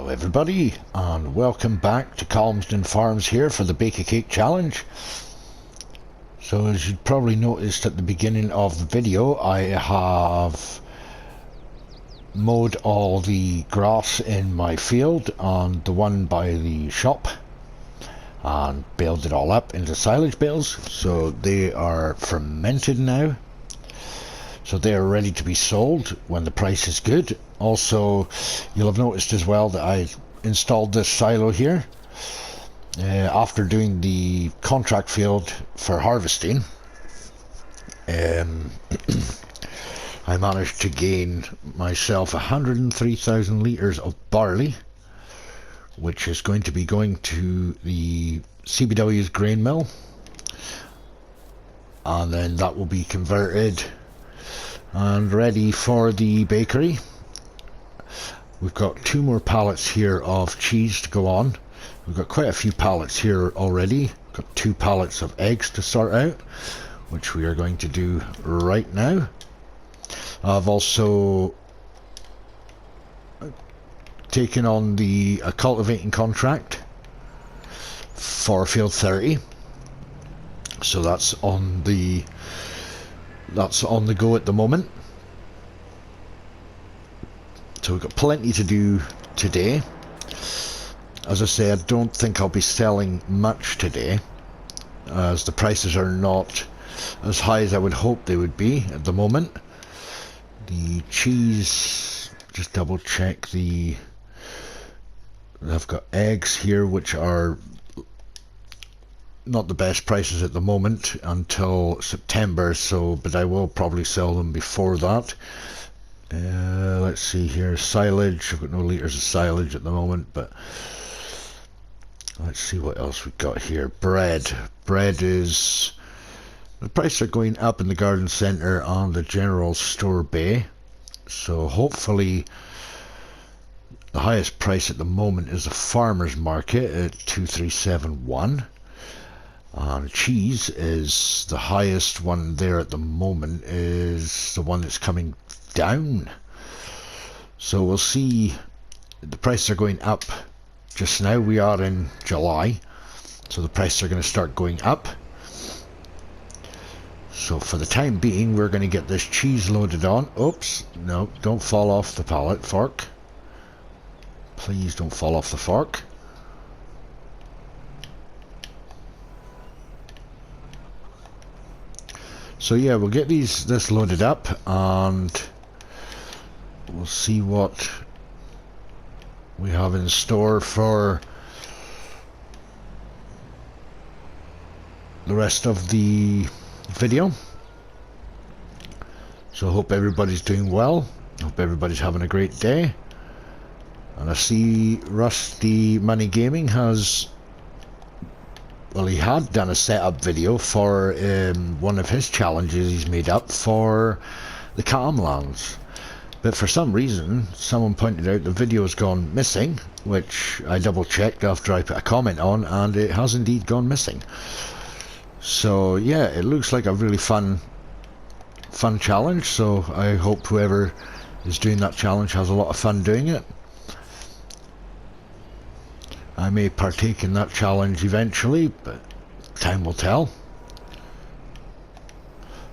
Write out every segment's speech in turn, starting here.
Hello everybody, and welcome back to Calmsden Farms here for the Bake a Cake Challenge. So as you probably noticed at the beginning of the video, I have mowed all the grass in my field and the one by the shop and baled it all up into silage bales, so they are fermented now. So they are ready to be sold when the price is good. Also, you'll have noticed as well that I installed this silo here. After doing the contract field for harvesting, I managed to gain myself 103,000 litres of barley, which is going to be going to the CBW's grain mill, and then that will be converted and ready for the bakery. We've got 2 more pallets here of cheese to go on. We've got quite a few pallets here already. We've got 2 pallets of eggs to sort out, which we are going to do right now. I've also taken on a cultivating contract for field 30, so that's on the go at the moment. So we've got plenty to do today. As I say, I don't think I'll be selling much today, as the prices are not as high as I would hope they would be at the moment. The cheese, just double check I've got eggs here which are not the best prices at the moment until September, but I will probably sell them before that. Let's see here, silage, I've got no litres of silage at the moment, but let's see what else we've got here. Bread is, the prices are going up in the garden centre and the general store bay, so hopefully the highest price at the moment is the farmer's market at 2371. And cheese is the highest one there at the moment, is the one that's coming down. So we'll see. The prices are going up just now. We are in July, so the prices are going to start going up. So for the time being, we're going to get this cheese loaded on. Oops, no, don't fall off the pallet fork. Please don't fall off the fork. So yeah, we'll get this loaded up and we'll see what we have in store for the rest of the video. So I hope everybody's doing well. I hope everybody's having a great day. And I see RustyMoneyGaming has, well, he had done a setup video for one of his challenges he's made up for the Calmlands, but for some reason someone pointed out the video has gone missing, which I double checked after I put a comment on, and it has indeed gone missing. So yeah, it looks like a really fun challenge, so I hope whoever is doing that challenge has a lot of fun doing it. I may partake in that challenge eventually, but time will tell.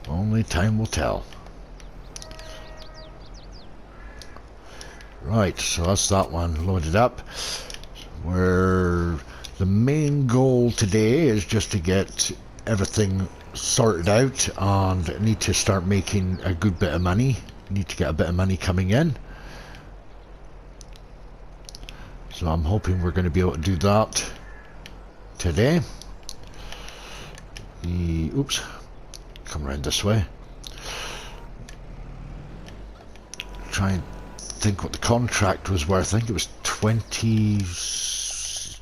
Only time will tell. Right, so that's that one loaded up. Where the main goal today is just to get everything sorted out, and I need to start making a good bit of money. Need to get a bit of money coming in. So I'm hoping we're going to be able to do that today. Oops, come around this way. Try and think what the contract was worth. I think it was 20,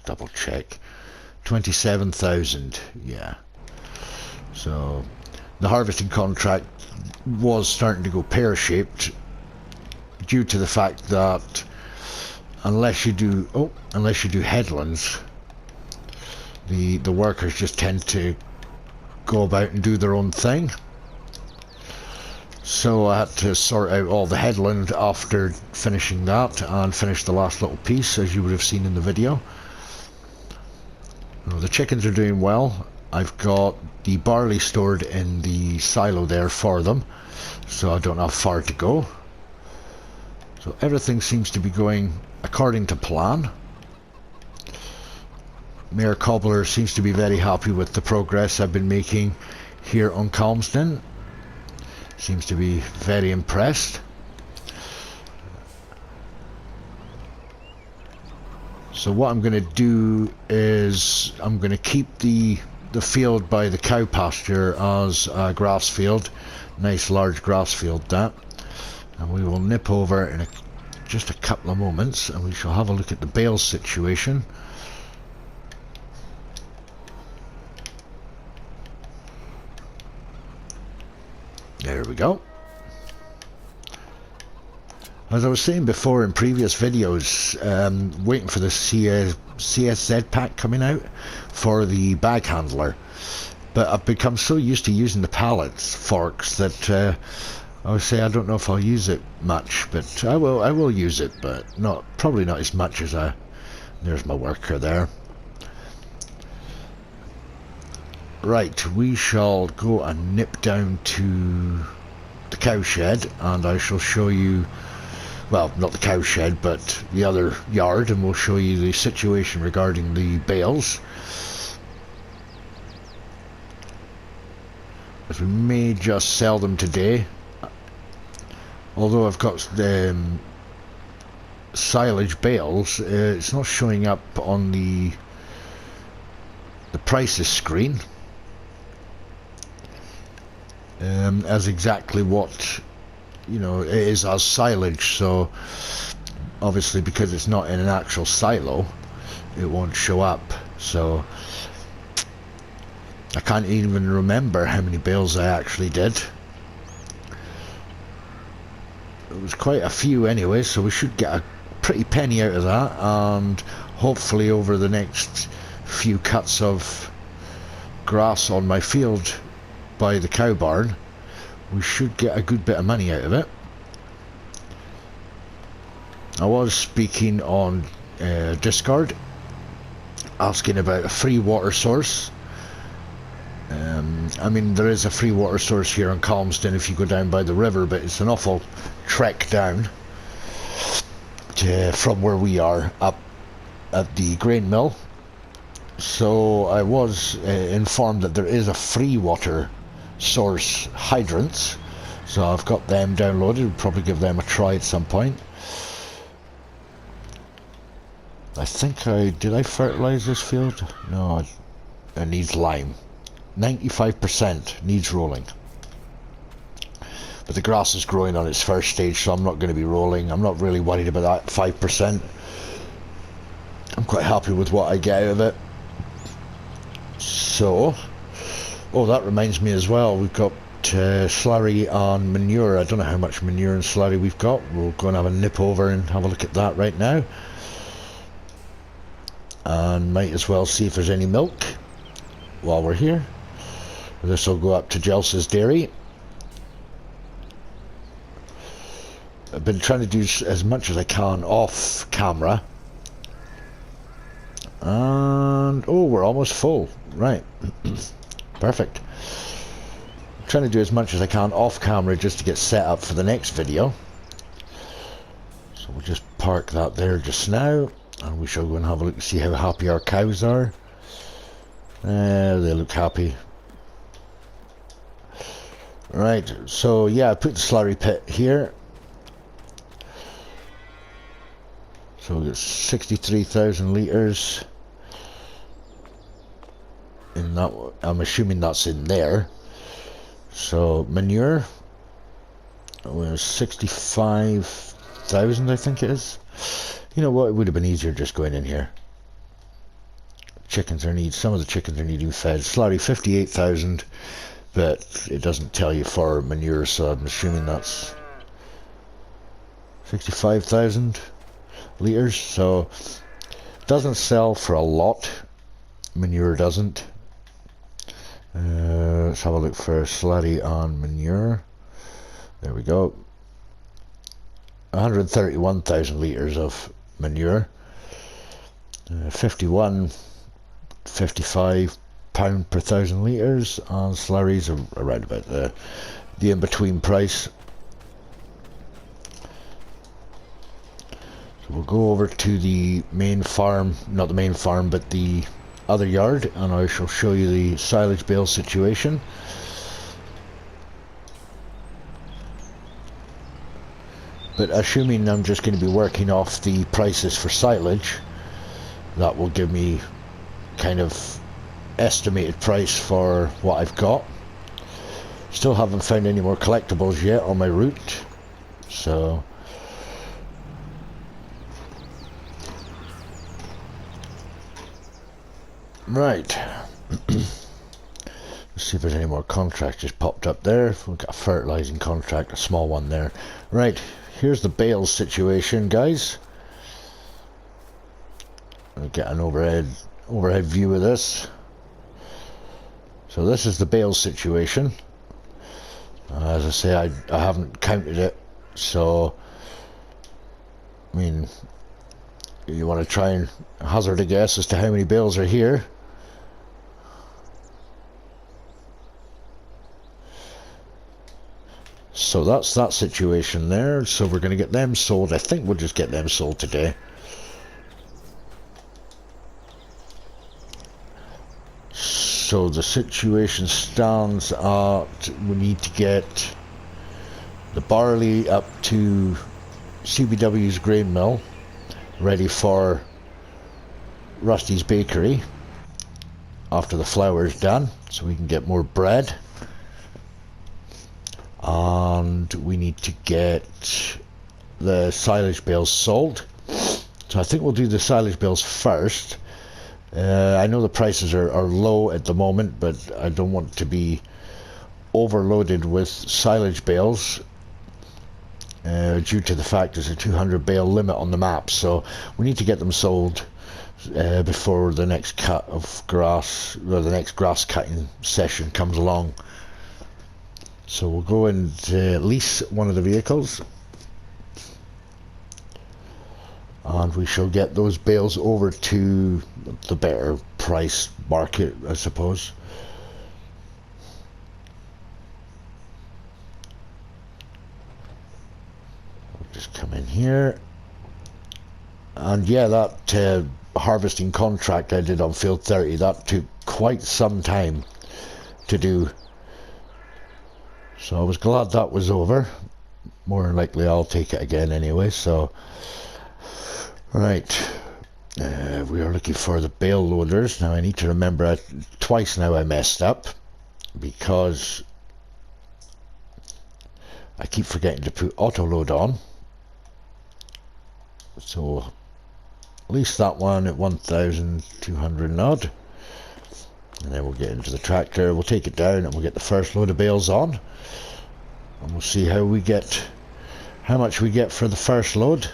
double check, 27,000, yeah. So the harvesting contract was starting to go pear-shaped due to the fact that unless you do headlands, the workers just tend to go about and do their own thing. So I had to sort out all the headland after finishing that, and finish the last little piece, as you would have seen in the video. Well, the chickens are doing well. I've got the barley stored in the silo there for them, so I don't have far to go. So everything seems to be going according to plan. Mayor Cobbler seems to be very happy with the progress I've been making here on Calmsden. Seems to be very impressed. So what I'm going to do is I'm going to keep the field by the cow pasture as a grass field. Nice large grass field that. And we will nip over in just a couple of moments and we shall have a look at the bales situation. There we go. As I was saying before in previous videos, waiting for the CSZ pack coming out for the bag handler. But I've become so used to using the pallets forks that I would say I don't know if I'll use it much, but I will use it, but probably not as much as there's my worker there. Right, we shall go and nip down to the cow shed, and I shall show you, well, not the cow shed, but the other yard, and we'll show you the situation regarding the bales. As we may just sell them today. Although I've got the silage bales, it's not showing up on the prices screen as exactly what, you know, it is as silage. So obviously because it's not in an actual silo, it won't show up. So I can't even remember how many bales I actually did. It was quite a few anyway, so we should get a pretty penny out of that, and hopefully over the next few cuts of grass on my field by the cow barn, we should get a good bit of money out of it. I was speaking on Discord, asking about a free water source. I mean, there is a free water source here in Calmsden if you go down by the river, but it's an awful trek down from where we are up at the grain mill. So I was informed that there is a free water source hydrants, so I've got them downloaded. We'll probably give them a try at some point. I think did I fertilize this field? No, it needs lime. 95% needs rolling, but the grass is growing on its first stage, so I'm not going to be rolling. I'm not really worried about that 5%. I'm quite happy with what I get out of it. So, oh, that reminds me as well, we've got slurry and manure. I don't know how much manure and slurry we've got. We'll go and have a nip over and have a look at that right now, and might as well see if there's any milk while we're here. This will go up to Jelsa's dairy. I've been trying to do as much as I can off camera, and oh, we're almost full. Right. Perfect. I'm trying to do as much as I can off camera just to get set up for the next video. So we'll just park that there just now, and we shall go and have a look and see how happy our cows are. They look happy. Right, so yeah, I put the slurry pit here. So it's 63,000 litres in that. I'm assuming that's in there. So manure, 65,000, I think it is. You know what? It would have been easier just going in here. Chickens are some of the chickens are needing fed. Slurry 58,000, but it doesn't tell you for manure, so I'm assuming that's 65,000 litres. So it doesn't sell for a lot. Manure doesn't. Let's have a look for slurry on manure. There we go. 131,000 litres of manure. 55 pound per 1,000 litres, and slurries are around about the in-between price. So we'll go over to the main farm, not the main farm, but the other yard, and I shall show you the silage bale situation. But assuming I'm just going to be working off the prices for silage, that will give me kind of estimated price for what I've got. Still haven't found any more collectibles yet on my route, so right. Let's see if there's any more contracts just popped up there. We've got a fertilizing contract, a small one there. Right, here's the bales situation, guys. I'll get an overhead view of this. So this is the bales situation. As I say, I haven't counted it, so I mean, you want to try and hazard a guess as to how many bales are here. So that's that situation there. So we're going to get them sold. I think we'll just get them sold today. So the situation stands at, we need to get the barley up to CBW's grain mill, ready for Rusty's bakery after the flour's done, so we can get more bread. And we need to get the silage bales sold. So I think we'll do the silage bales first. I know the prices are low at the moment, but I don't want to be overloaded with silage bales due to the fact there's a 200 bale limit on the map. So we need to get them sold before the next cut of grass, or the next grass cutting session comes along. So we'll go and lease one of the vehicles, and we shall get those bales over to the better price market, I suppose. We'll just come in here, and yeah, that harvesting contract I did on field 30, that took quite some time to do. So I was glad that was over. More than likely I'll take it again anyway. So right, we are looking for the bale loaders. Now I need to remember, twice now I messed up because I keep forgetting to put auto load on. So at least that one at 1,200 and odd, and then we'll get into the tractor, we'll take it down, and we'll get the first load of bales on, and we'll see how much we get for the first load.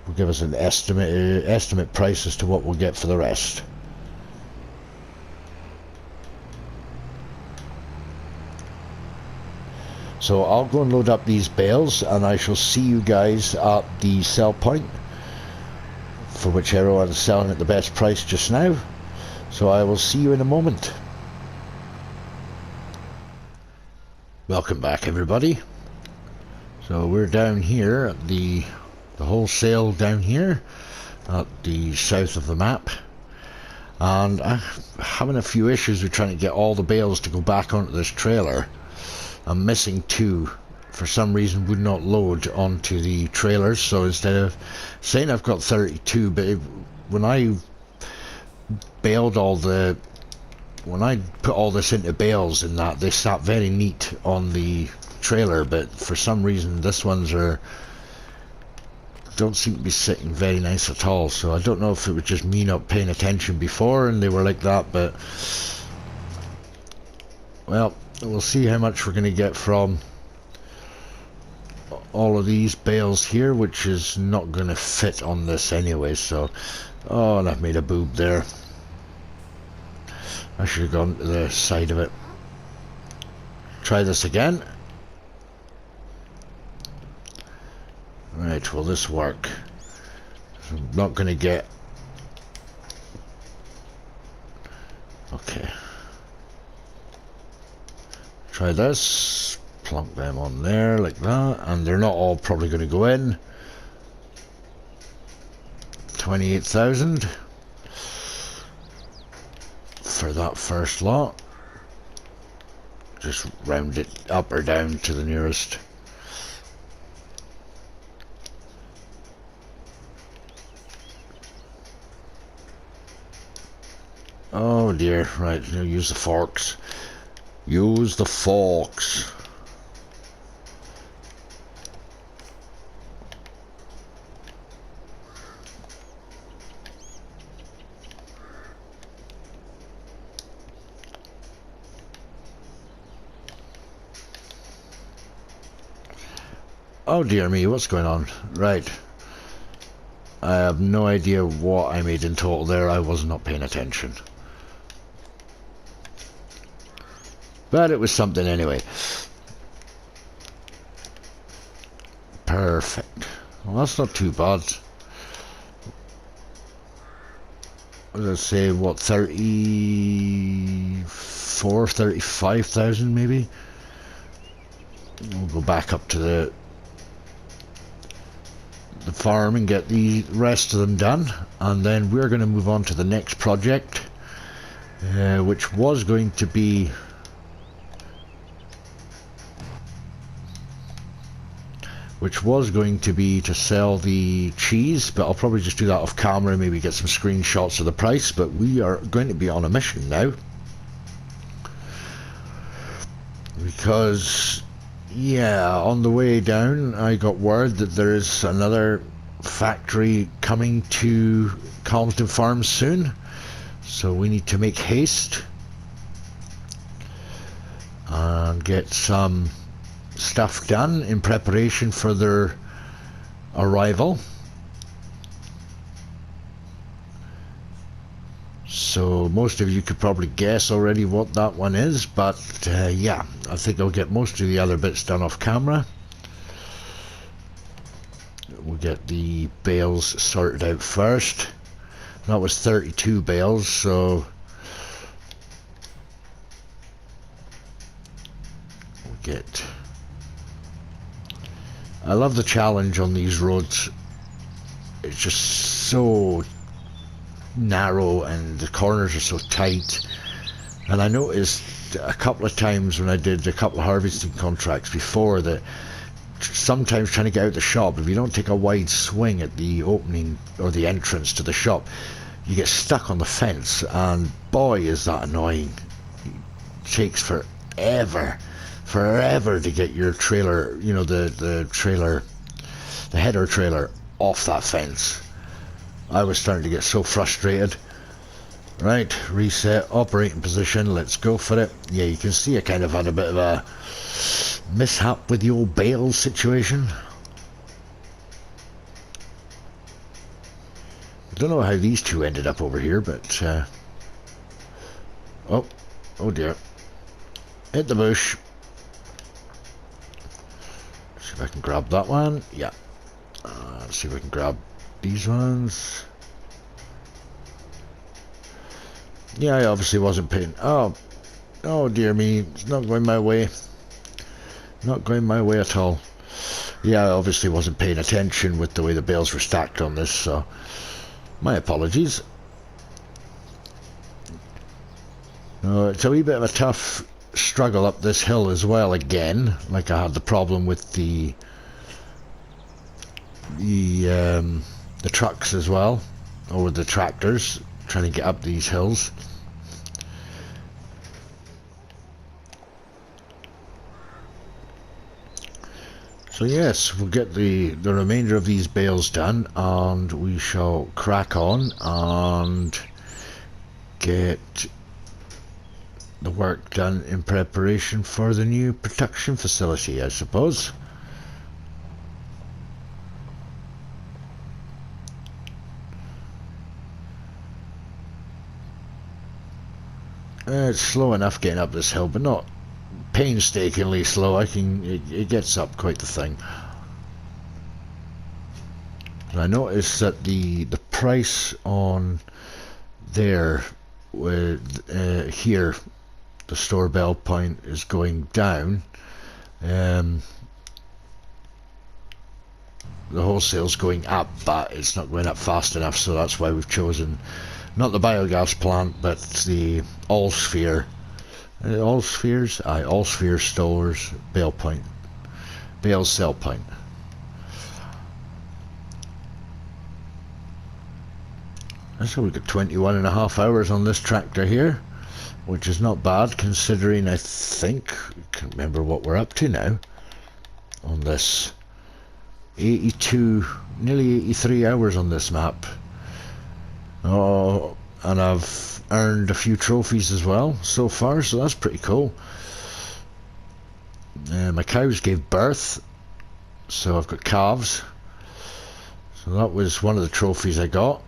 Will give us an estimate price as to what we'll get for the rest. So I'll go and load up these bales, and I shall see you guys at the sell point for whichever one is selling at the best price just now. So I will see you in a moment. Welcome back, everybody. So we're down here at the wholesale down here at the south of the map, and I'm having a few issues with trying to get all the bales to go back onto this trailer. I'm missing two. For some reason would not load onto the trailers, so instead of saying I've got 32, but when I put all this into bales and that, they sat very neat on the trailer, but for some reason this ones don't seem to be sitting very nice at all. So I don't know if it was just me not paying attention before and they were like that, but well, we'll see how much we're going to get from all of these bales here, which is not going to fit on this anyway. So, oh, and I've made a boob there. I should have gone to the side of it. Try this again. Right, will this work? I'm not going to get... Okay. Try this. Plunk them on there like that. And they're not all probably going to go in. 28,000 for that first lot. Just round it up or down to the nearest. Oh dear, right, use the forks. Use the forks. Oh dear me, what's going on? Right. I have no idea what I made in total there. I was not paying attention. But it was something anyway. Perfect. Well, that's not too bad. Let's say, what, 34, 35,000 maybe? We'll go back up to the farm and get the rest of them done, and then we're going to move on to the next project, which was going to be to sell the cheese, but I'll probably just do that off camera, maybe get some screenshots of the price. But we are going to be on a mission now, because yeah, on the way down I got word that there is another factory coming to Calmsden Farm soon, so we need to make haste and get some stuff done in preparation for their arrival. So most of you could probably guess already what that one is, but yeah, I think I'll get most of the other bits done off camera. We'll get the bales sorted out first. That was 32 bales, so we'll get... I love the challenge on these roads. It's just so narrow and the corners are so tight, and I noticed a couple of times when I did a couple of harvesting contracts before that sometimes trying to get out the shop, if you don't take a wide swing at the opening or the entrance to the shop, you get stuck on the fence, and boy is that annoying. It takes forever to get your trailer, you know, the trailer, the header trailer off that fence. I was starting to get so frustrated. Right, reset, operating position, let's go for it. Yeah, you can see I kind of had a bit of a mishap with the old bales situation. I don't know how these two ended up over here, but oh dear, hit the bush. See if I can grab that one. Yeah, let's see if I can grab these ones. Yeah, I obviously wasn't paying. Oh dear me, it's not going my way. Not going my way at all. Yeah, I obviously wasn't paying attention with the way the bales were stacked on this, so my apologies. It's a wee bit of a tough struggle up this hill as well again, like I had the problem with the trucks as well, or the tractors trying to get up these hills. So yes, we'll get the remainder of these bales done, and we shall crack on and get the work done in preparation for the new production facility, I suppose. It's slow enough getting up this hill, but not painstakingly slow. It gets up quite the thing. I noticed that the price on there with here, the store bell point is going down. The wholesale's going up, but it's not going up fast enough, so that's why we've chosen not the biogas plant, but the Allsphere. Allsphere stores bale point, bale sell point. So we've got 21.5 hours on this tractor here, which is not bad considering I think, I can't remember what we're up to now on this. 82, nearly 83 hours on this map. Oh, and I've earned a few trophies as well so far, so that's pretty cool. My cows gave birth, so I've got calves. So that was one of the trophies I got.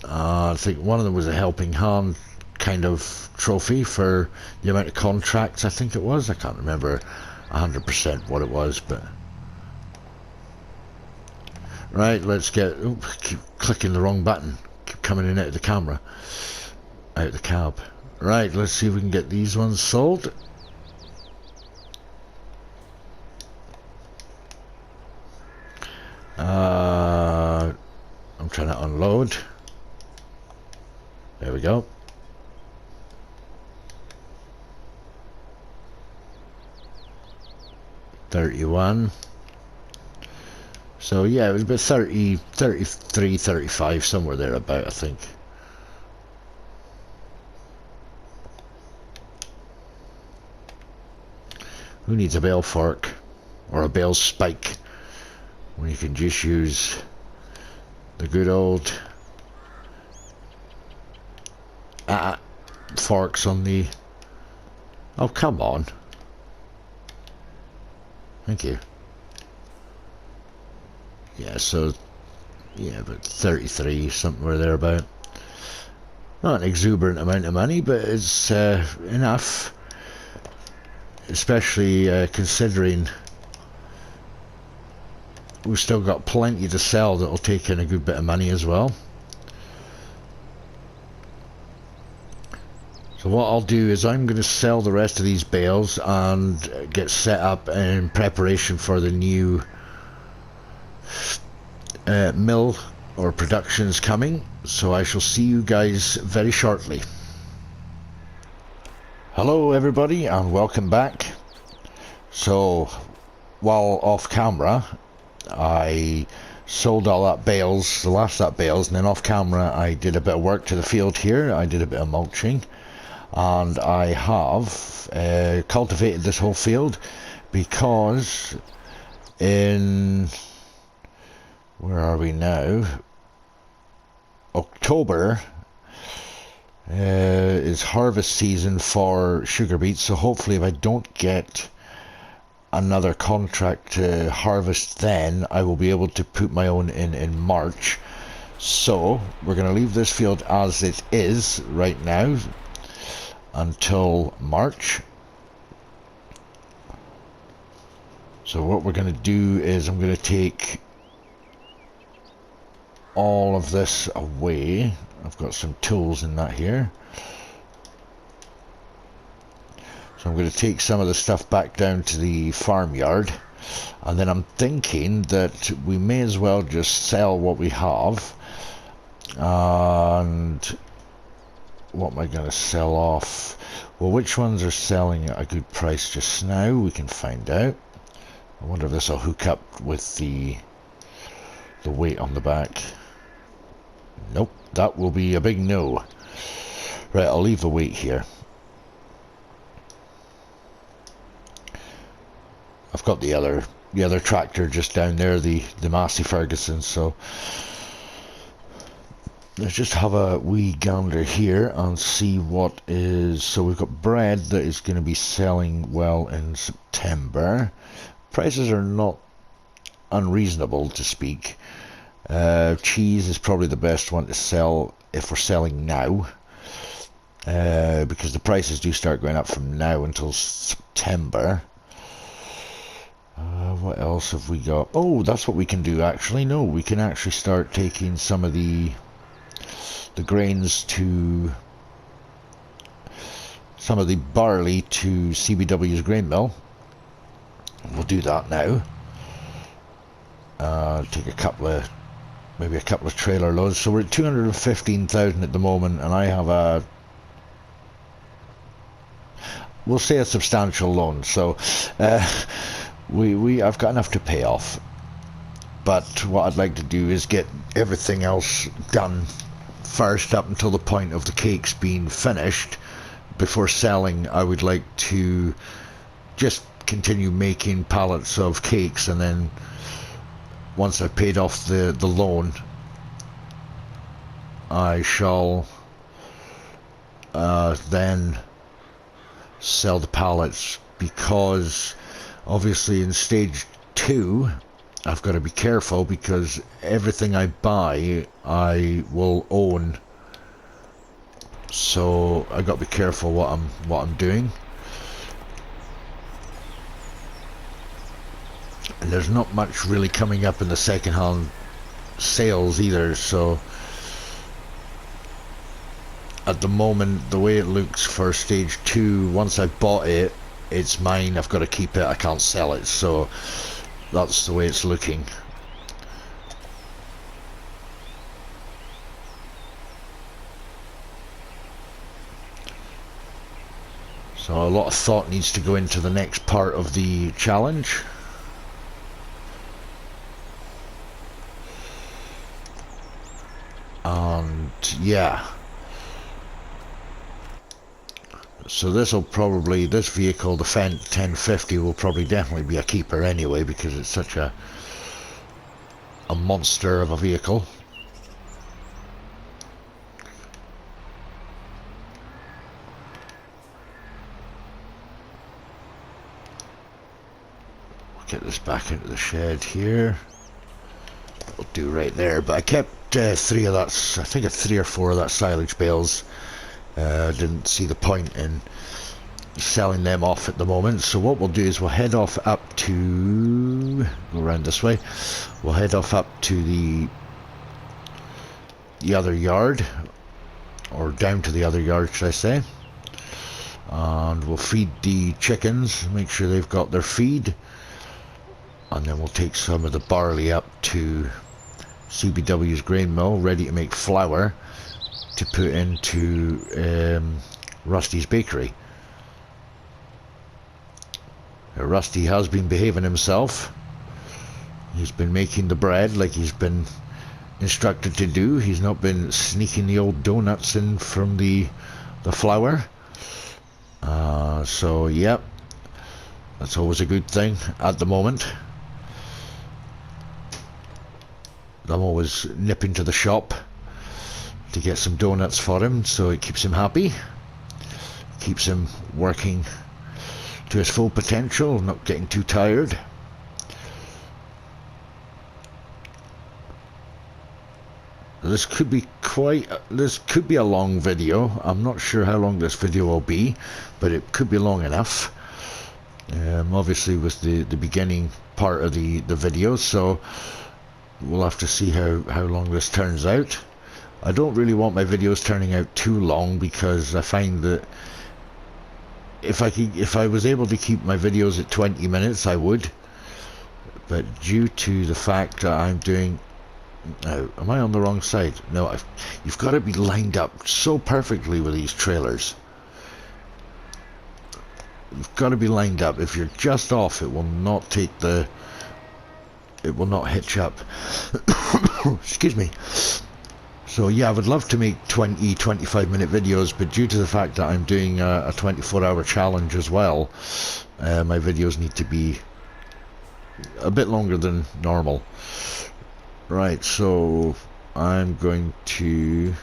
I think one of them was a helping hand kind of trophy for the amount of contracts I think it was. I can't remember 100% what it was, but right, let's get, keep clicking the wrong button, keep coming in out of the camera, out of the cab. Right, let's see if we can get these ones sold. I'm trying to unload. There we go. $31. So yeah, it was about 30, 33, 35, somewhere there about, I think. Who needs a bale fork or a bale spike when you can just use the good old forks on the... Oh, come on. Thank you. Yeah, so yeah, about 33, somewhere there about. Not an exuberant amount of money, but it's enough, especially considering we've still got plenty to sell that'll take in a good bit of money as well. So what I'll do is I'm going to sell the rest of these bales and get set up in preparation for the new mill or productions coming. So I shall see you guys very shortly. Hello everybody and welcome back. So while off camera I sold all that bales, the last of that bales, and then off camera I did a bit of work to the field here. I did a bit of mulching. And I have cultivated this whole field because in, where are we now, October is harvest season for sugar beets, so hopefully if I don't get another contract to harvest then, I will be able to put my own in March. So we're going to leave this field as it is right now until March. So what we're going to do is I'm going to take all of this away. I've got some tools in that here. So I'm going to take some of the stuff back down to the farmyard, and then I'm thinking that we may as well just sell what we have. And what am I going to sell off? Well, which ones are selling at a good price just now? We can find out. I wonder if this will hook up with the weight on the back. Nope, that will be a big no. Right, I'll leave the weight here. I've got the other tractor just down there, the Massey Ferguson, so let's just have a wee gander here and see what is. So we've got bread that is going to be selling well in September. Prices are not unreasonable to speak. Cheese is probably the best one to sell if we're selling now, because the prices do start going up from now until September. What else have we got? Oh, that's what we can do actually. No, we can actually start taking some of the grains to some of the barley to CBW's grain mill. We'll do that now. Take maybe a couple of trailer loads. So we're at 215,000 at the moment, and I have we'll say a substantial loan. So I've got enough to pay off. But what I'd like to do is get everything else done first, up until the point of the cakes being finished. Before selling, I would like to just continue making pallets of cakes, and then once I've paid off the loan, I shall then sell the pallets, because obviously in stage 2 I've got to be careful, because everything I buy I will own, so I got to be careful what I'm doing. And there's not much really coming up in the second-hand sales either, so at the moment the way it looks for stage 2, once I've bought it, it's mine. I've got to keep it, I can't sell it, so that's the way it's looking. So a lot of thought needs to go into the next part of the challenge. And yeah, so this vehicle, the Fendt 1050, will probably definitely be a keeper anyway, because it's such a monster of a vehicle. We'll get this back into the shed here. We'll do right there, but I kept 3 of that, I think 3 or 4 of that silage bales. Didn't see the point in selling them off at the moment, so what we'll do is we'll head off up to, go around this way, we'll head off up to the other yard, or down to the other yard should I say, and we'll feed the chickens, make sure they've got their feed, and then we'll take some of the barley up to CBW's grain mill, ready to make flour to put into Rusty's bakery. Rusty has been behaving himself. He's been making the bread like he's been instructed to do. He's not been sneaking the old donuts in from the flour. So yep, that's always a good thing at the moment. I'm always nipping to the shop to get some donuts for him, so it keeps him happy, keeps him working to his full potential, not getting too tired. This could be a long video. I'm not sure how long this video will be, but it could be long enough. Obviously with the beginning part of the video, so we'll have to see how long this turns out. I don't really want my videos turning out too long, because I find that if I was able to keep my videos at 20 minutes, I would. But due to the fact that I'm doing... Now, am I on the wrong side? No, you've got to be lined up so perfectly with these trailers. You've got to be lined up. If you're just off, it will not take the... It will not hitch up. Excuse me. So yeah, I would love to make 20-25 minute videos, but due to the fact that I'm doing a 24-hour challenge as well, my videos need to be a bit longer than normal. Right, so I'm going to...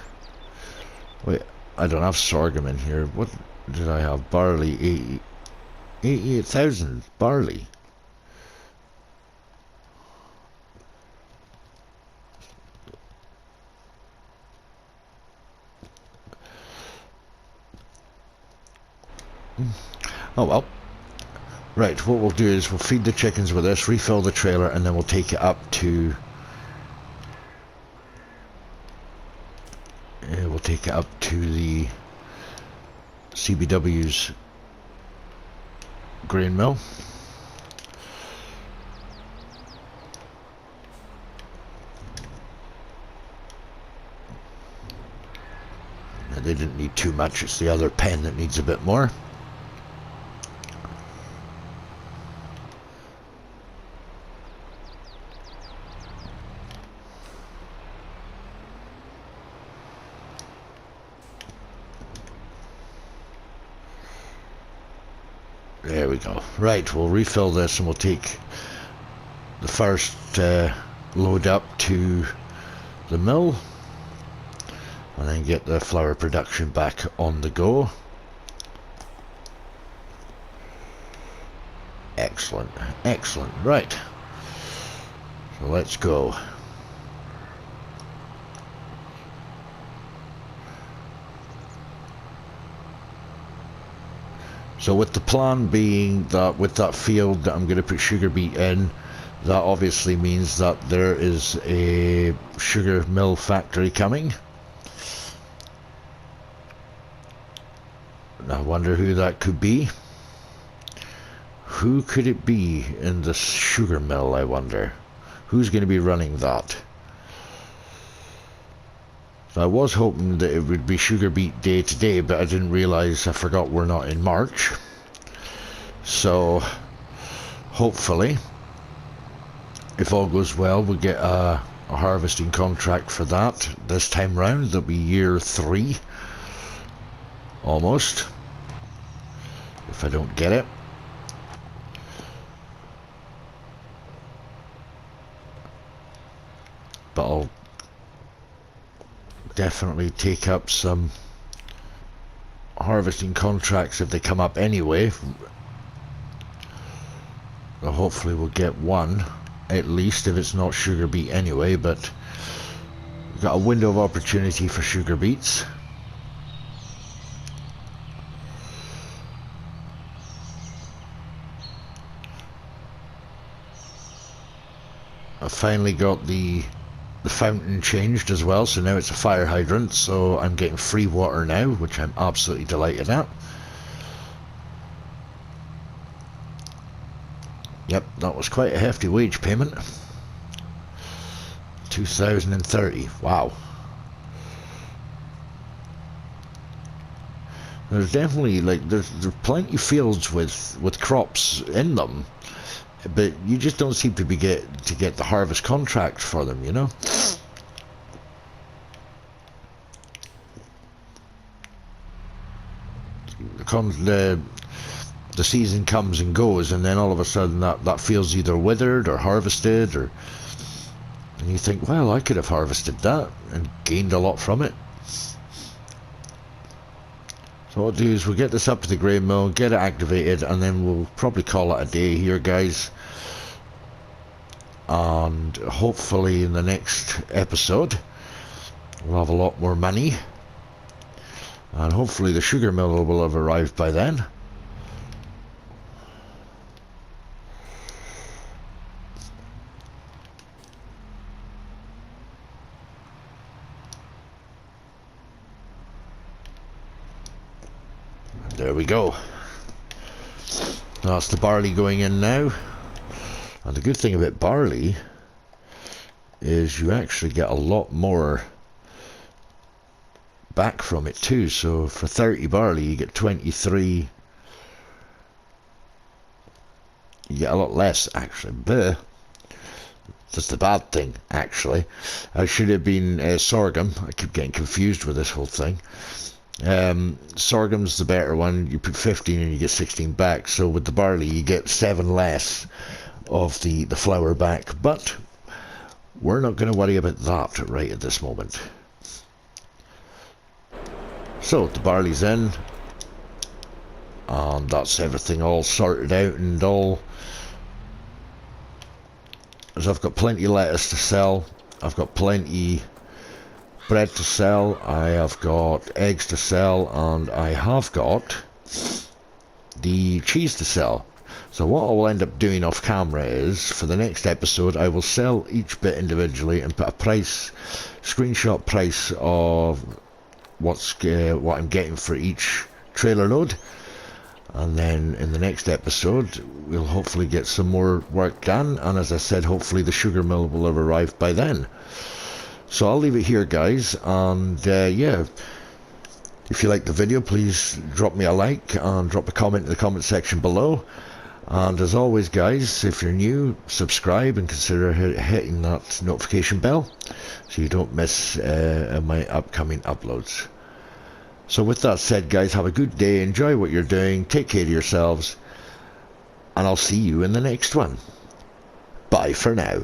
Wait, I don't have sorghum in here. What did I have? Barley, 88,000 barley. Oh well, Right, what we'll do is we'll feed the chickens with this, refill the trailer, and then we'll take it up to the CBW's grain mill. And they didn't need too much, it's the other pen that needs a bit more. There we go. Right, we'll refill this and we'll take the first load up to the mill and then get the flour production back on the go. Excellent, excellent. Right, so let's go. So with the plan being that with that field that I'm going to put sugar beet in, that obviously means that there is a sugar mill factory coming. And I wonder who that could be. Who could it be in the sugar mill, I wonder? Who's going to be running that? I was hoping that it would be sugar beet day to day, but I didn't realize, I forgot we're not in March. So hopefully, if all goes well, we'll get a harvesting contract for that this time round. That'll be year 3 almost, if I don't get it. But I'll definitely take up some harvesting contracts if they come up anyway. Well, hopefully we'll get one at least, if it's not sugar beet anyway, but we've got a window of opportunity for sugar beets. I finally got the fountain changed as well, so now it's a fire hydrant, so I'm getting free water now, which I'm absolutely delighted at. Yep, that was quite a hefty wage payment. 2030, wow. There's definitely, like, there's plenty of fields with crops in them, but you just don't seem to get the harvest contract for them, you know. The season comes and goes, and then all of a sudden that field's either withered or harvested, and you think, well, I could have harvested that and gained a lot from it. So what I'll do is we'll get this up to the grain mill, get it activated, and then we'll probably call it a day here, guys. And hopefully in the next episode we'll have a lot more money, and hopefully the sugar mill will have arrived by then. There we go. That's the barley going in now. And the good thing about barley is you actually get a lot more back from it too. So for 30 barley you get 23. You get a lot less actually. But that's the bad thing actually. I should have been sorghum. I keep getting confused with this whole thing. Sorghum's the better one. You put 15 and you get 16 back. So with the barley you get 7 less of the flour back, but we're not going to worry about that right at this moment. So the barley's in, and that's everything all sorted out and all. As I've got plenty of lettuce to sell, I've got plenty bread to sell, I have got eggs to sell, and I have got the cheese to sell. So what I will end up doing off camera is, for the next episode, I will sell each bit individually and put a price, screenshot price of what I'm getting for each trailer load. And then in the next episode we'll hopefully get some more work done, and as I said, hopefully the sugar mill will have arrived by then. So I'll leave it here, guys, and yeah, if you like the video, please drop me a like and drop a comment in the comment section below. And as always, guys, if you're new, subscribe and consider hitting that notification bell so you don't miss my upcoming uploads. So with that said, guys, have a good day, enjoy what you're doing, take care of yourselves, and I'll see you in the next one. Bye for now.